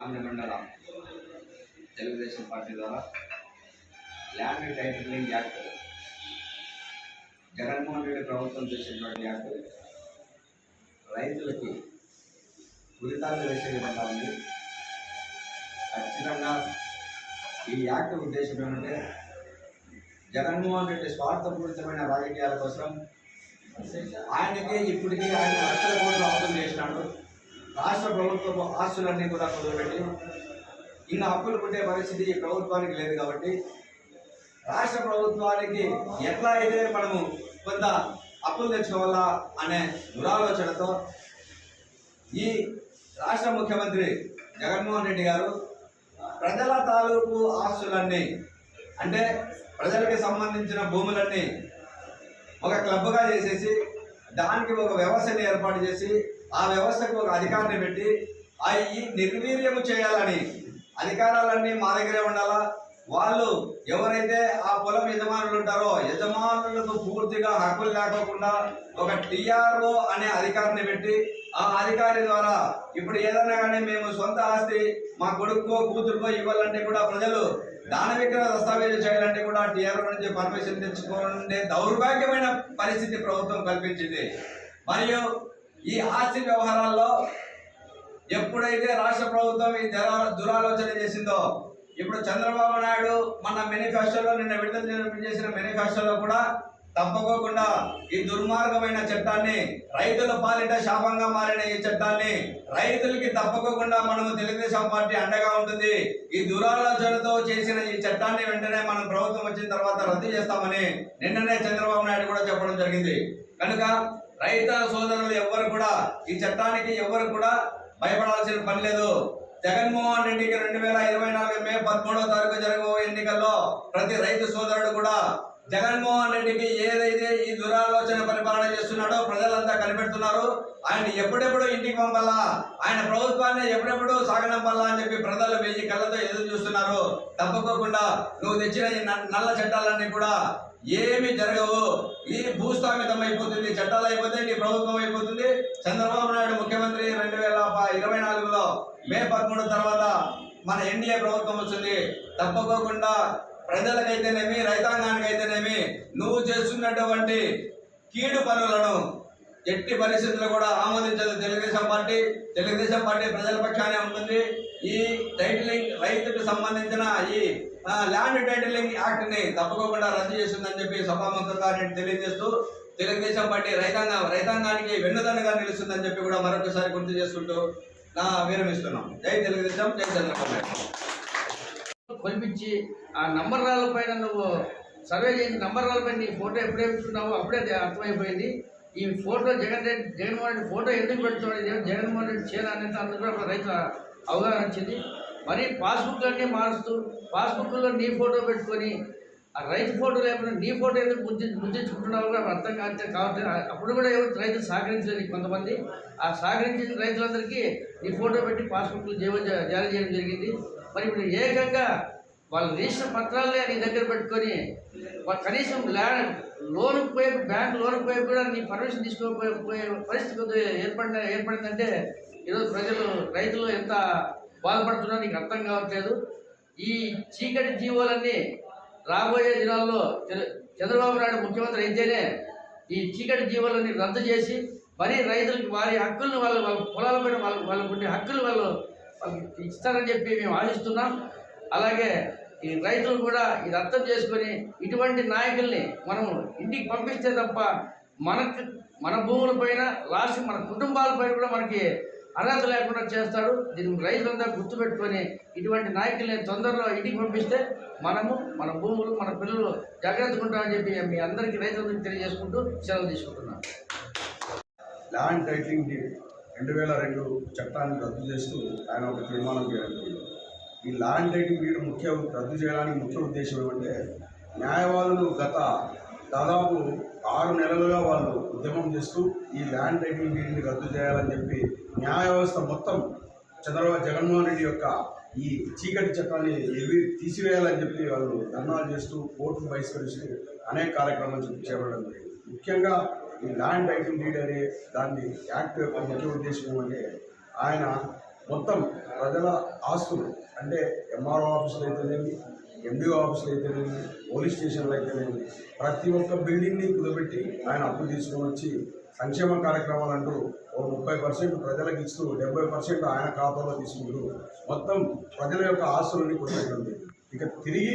మండల తెలుగుదేశం పార్టీ ద్వారా land titling act Jaganmohan Reddy ప్రభుత్వం చేసినటువంటి యాక్ట్ రైతులకి ఉరితాలు వేసే విధంగా ఉంది. ఖచ్చితంగా ఈ యాక్ట్ ఉద్దేశం ఏమంటే జగన్మోహన్ రెడ్డి స్వార్థపూరితమైన రాజకీయాల కోసం ఆయనకి ఇప్పటికీ ఆయన లక్షల కోట్లు అప్పులు చేసినాడు. రాష్ట్ర ప్రభుత్వ ఆస్తులన్నీ కూడా కుదరబెట్టి ఇంకా అప్పులు పుట్టే పరిస్థితి ఈ ప్రభుత్వానికి లేదు. కాబట్టి రాష్ట్ర ప్రభుత్వానికి ఎట్లా అయితే మనము కొంత అప్పులు తెచ్చుకోవాలా అనే దురాలోచనతో ఈ రాష్ట్ర ముఖ్యమంత్రి జగన్మోహన్ రెడ్డి గారు ప్రజల తాలూకు ఆస్తులన్నీ అంటే ప్రజలకి సంబంధించిన భూములన్నీ ఒక క్లబ్గా చేసేసి దానికి ఒక వ్యవస్థని ఏర్పాటు చేసి ఆ వ్యవస్థకు ఒక అధికారిని పెట్టి ఈ నిర్వీర్యము చేయాలని అధికారాలన్నీ మా దగ్గరే ఉండాలా. వాళ్ళు ఎవరైతే ఆ పొలం యజమానులు ఉంటారో యజమానులకు పూర్తిగా హక్కులు లేకోకుండా ఒక టీఆర్ఓ అనే అధికారిని పెట్టి ఆ అధికారి ద్వారా ఇప్పుడు ఏదైనా కానీ మేము సొంత ఆస్తి మా కొడుకో కూతురుకో ఇవ్వాలంటే కూడా ప్రజలు దాన విగ్రహ దస్తావేజు చేయాలంటే కూడా టీఆర్ఓ నుంచి పర్మిషన్ తెచ్చుకోండి దౌర్భాగ్యమైన పరిస్థితి ప్రభుత్వం కల్పించింది. మరియు ఈ ఆస్తి వ్యవహారాల్లో ఎప్పుడైతే రాష్ట్ర ప్రభుత్వం ఈ దురాలోచన చేసిందో ఇప్పుడు చంద్రబాబు నాయుడు మన మేనిఫెస్టోలో నిన్న విడుదల చేసిన మేనిఫెస్టోలో కూడా తప్పకోకుండా ఈ దుర్మార్గమైన చట్టాన్ని రైతుల పాలిట శాపంగా మారిన ఈ చట్టాన్ని రైతులకి తప్పకోకుండా మనము తెలుగుదేశం పార్టీ అండగా ఉంటుంది. ఈ దురాలోచనతో చేసిన ఈ చట్టాన్ని వెంటనే మనం ప్రభుత్వం వచ్చిన తర్వాత రద్దు చేస్తామని నిన్ననే చంద్రబాబు నాయుడు కూడా చెప్పడం జరిగింది. కనుక రైతు సోదరులు ఎవ్వరు కూడా ఈ చట్టానికి ఎవరు కూడా భయపడాల్సిన పని లేదు. జగన్మోహన్ రెడ్డికి 2024 మే 13వ తారీఖు జరగబోయే ఎన్నికల్లో ప్రతి రైతు సోదరుడు కూడా జగన్మోహన్ రెడ్డికి ఏదైతే ఈ దురాలోచన పరిపాలన చేస్తున్నాడో ప్రజలంతా కనిపెడుతున్నారు. ఆయన ఎప్పుడెప్పుడు ఇంటికి పంపాలా, ఆయన ప్రభుత్వాన్ని ఎప్పుడెప్పుడు సాగనంపాలా అని చెప్పి ప్రజలు 1000 కళ్ళతో ఎదురు చూస్తున్నారు. తప్పకోకుండా నువ్వు తెచ్చిన ఈ నల్ల చట్టాలన్నీ కూడా ఏమి జరగవు. ఈ భూస్థాపితం అయిపోతుంది, చట్టాలు అయిపోతే నీ ప్రభుత్వం అయిపోతుంది. చంద్రబాబు నాయుడు ముఖ్యమంత్రి 2024లో మే 13 తర్వాత మన ఎన్డీఏ ప్రభుత్వం వస్తుంది. తప్పకోకుండా ప్రజలకైతేనేమి రైతాంగానికైతేనేమి నువ్వు చేస్తున్నటువంటి కీడు పనులను ఎట్టి పరిస్థితుల్లో కూడా ఆమోదించదు తెలుగుదేశం పార్టీ. తెలుగుదేశం పార్టీ ప్రజల పక్షానే ఉంటుంది. ఈ టైటిలింగ్ రైతుకు సంబంధించిన ఈ ల్యాండ్ టైటిలింగ్ యాక్ట్ ని తప్పకుండా రద్దు చేస్తుందని చెప్పి సభాముఖంగా నేను తెలియజేస్తూ తెలుగుదేశం పార్టీ రైతాంగానికి వెన్నుదన్నుగా నిలుస్తుందని చెప్పి కూడా మరొకసారి గుర్తు చేసుకుంటూ విరమిస్తున్నాం. జై తెలుగుదేశం, జై చంద్రబాబు నాయుడు. కొలిపించి ఆ నంబర్ల పైన నువ్వు సర్వే చేసి నంబర్ల పైన నీ ఫోటో ఎప్పుడు వేస్తున్నావో అప్పుడే అర్థమైపోయింది. ఈ ఫోటో జగన్మోహన్ రెడ్డి ఫోటో ఎందుకు పెడుతున్నాడు, జగన్మోహన్ రెడ్డి చీర అనేది అందుకు కూడా రైతుల అవగాహన వచ్చింది. మరి పాస్బుక్లన్నీ మారుస్తూ పాస్బుక్లో నీ ఫోటో పెట్టుకొని ఆ రైతు ఫోటో లేకుండా నీ ఫోటో ఎందుకు ముద్రించుకుంటున్నావు కూడా అర్థం కావట్లేదు. అప్పుడు కూడా ఎవరు రైతులు సహకరించలేదు. కొంతమంది ఆ సహకరించిన రైతులందరికీ నీ ఫోటో పెట్టి పాస్బుక్లు జారీ చేయడం జరిగింది. మరి ఇప్పుడు ఏకంగా వాళ్ళ రిజిస్టర్ పత్రాలనే నీ దగ్గర పెట్టుకొని కనీసం లోనుకు పోయి బ్యాంక్ లోనుకు పోయి కూడా నీ పర్మిషన్ తీసుకోపోయే పరిస్థితి ఏర్పడిందంటే ఈరోజు రైతులు ఎంత బాధపడుతున్నారో నీకు అర్థం కావట్లేదు. ఈ చీకటి జీవోలన్నీ రాబోయే దినాల్లో చంద్రబాబు నాయుడు ముఖ్యమంత్రి అయితేనే ఈ చీకటి జీవోలన్నీ రద్దు చేసి మరీ రైతులకి వారి హక్కులను వాళ్ళ పొలాలపైన వాళ్ళకు ఉండే హక్కులు వాళ్ళకి ఇస్తారని చెప్పి మేము ఆశిస్తున్నాం. అలాగే ఈ రైతులు కూడా ఇది అర్థం చేసుకొని ఇటువంటి నాయకుల్ని మనం ఇంటికి పంపిస్తే తప్ప మన భూములపైన లాస్ట్ మన కుటుంబాలపైన కూడా మనకి అర్హత లేకుండా చేస్తాడు. దీన్ని రైతులంతా గుర్తుపెట్టుకొని ఇటువంటి నాయకుల్ని తొందరలో ఇంటికి పంపిస్తే మనము మన భూములు మన పిల్లలు జాగ్రత్తగా ఉంటామని చెప్పి మీ అందరికీ రైతులందరికీ తెలియజేసుకుంటూ సెలవు తీసుకుంటున్నాం. ల్యాండ్ టైటిలింగ్ 2002 చట్టాన్ని రద్దు చేస్తూ ఆయన ఒక తీర్మానం చేయడం జరిగింది. ఈ ల్యాండ్ టైటిలింగ్ డీడ్ రద్దు చేయడానికి ముఖ్య ఉద్దేశం ఏమంటే న్యాయవాదులు గత దాదాపు 6 నెలలుగా వాళ్ళు ఉద్యమం చేస్తూ ఈ ల్యాండ్ టైటిలింగ్ డీడ్ని రద్దు చేయాలని చెప్పి న్యాయ వ్యవస్థ మొత్తం జగన్మోహన్ రెడ్డి యొక్క ఈ చీకటి చట్టాన్ని తీసివేయాలని చెప్పి వాళ్ళు ధర్నాలు చేస్తూ కోర్టును బహిష్కరిస్తూ అనేక కార్యక్రమాలు చేపట్టడం జరిగింది. ముఖ్యంగా ఈ ల్యాండ్ టైటిలింగ్ డీడ్ అనే దాన్ని యాక్ట్ యొక్క ముఖ్య ఉద్దేశం ఏమంటే ఆయన మొత్తం ప్రజల ఆస్తులు అంటే ఎంఆర్ఓ ఆఫీసులు అయితేనేమి, ఎండిఓ ఆఫీసులు అయితేనేమి, పోలీస్ స్టేషన్లు అయితేనేమి, ప్రతి ఒక్క బిల్డింగ్ని కుదబెట్టి ఆయన అప్పు తీసుకొని వచ్చి సంక్షేమ కార్యక్రమాలు అంటూ ఓ 30% ప్రజలకు ఇస్తూ 70% ఆయన ఖాతాలో తీసుకుంటూ మొత్తం ప్రజల యొక్క ఆస్తులని కుదబెట్టింది. ఇక తిరిగి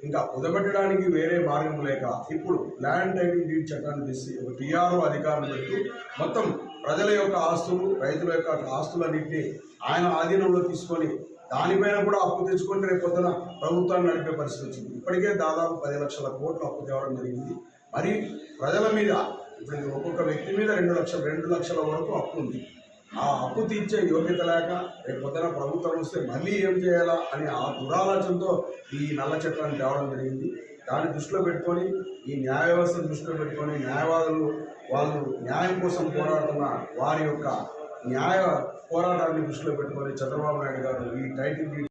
ఇంకా కుదబెట్టడానికి వేరే మార్గం లేక ఇప్పుడు ల్యాండ్ టైటిల్ డీడ్ చట్టాన్ని తీసి ఒక టీఆర్ఓ అధికారులు పెట్టి మొత్తం ప్రజల యొక్క ఆస్తులు, రైతుల యొక్క ఆస్తులన్నింటినీ ఆయన ఆధీనంలో తీసుకొని దానిపైన కూడా అప్పు తెచ్చుకొని రేపు పొద్దున ప్రభుత్వాన్ని నడిపే పరిస్థితి వచ్చింది. ఇప్పటికే దాదాపు 10 లక్షల కోట్లు అప్పు తేవడం జరిగింది. మరి ప్రజల మీద ఇప్పుడు ఒక్కొక్క వ్యక్తి మీద 2 లక్షల వరకు అప్పు ఉంది. ఆ అప్పు తీర్చే యోగ్యత లేక రేపు పొద్దున ప్రభుత్వం వస్తే మళ్ళీ ఏం చేయాలా అని ఆ దురాలోచనతో ఈ నల్ల చట్టాన్ని తేవడం జరిగింది. దాన్ని దృష్టిలో పెట్టుకొని ఈ న్యాయ వ్యవస్థను దృష్టిలో పెట్టుకొని న్యాయవాదులు వాళ్ళు న్యాయం కోసం పోరాడుతున్న వారి యొక్క న్యాయ పోరాటాన్ని దృష్టిలో పెట్టుకొని చంద్రబాబు నాయుడు గారు ఈ టైటిల్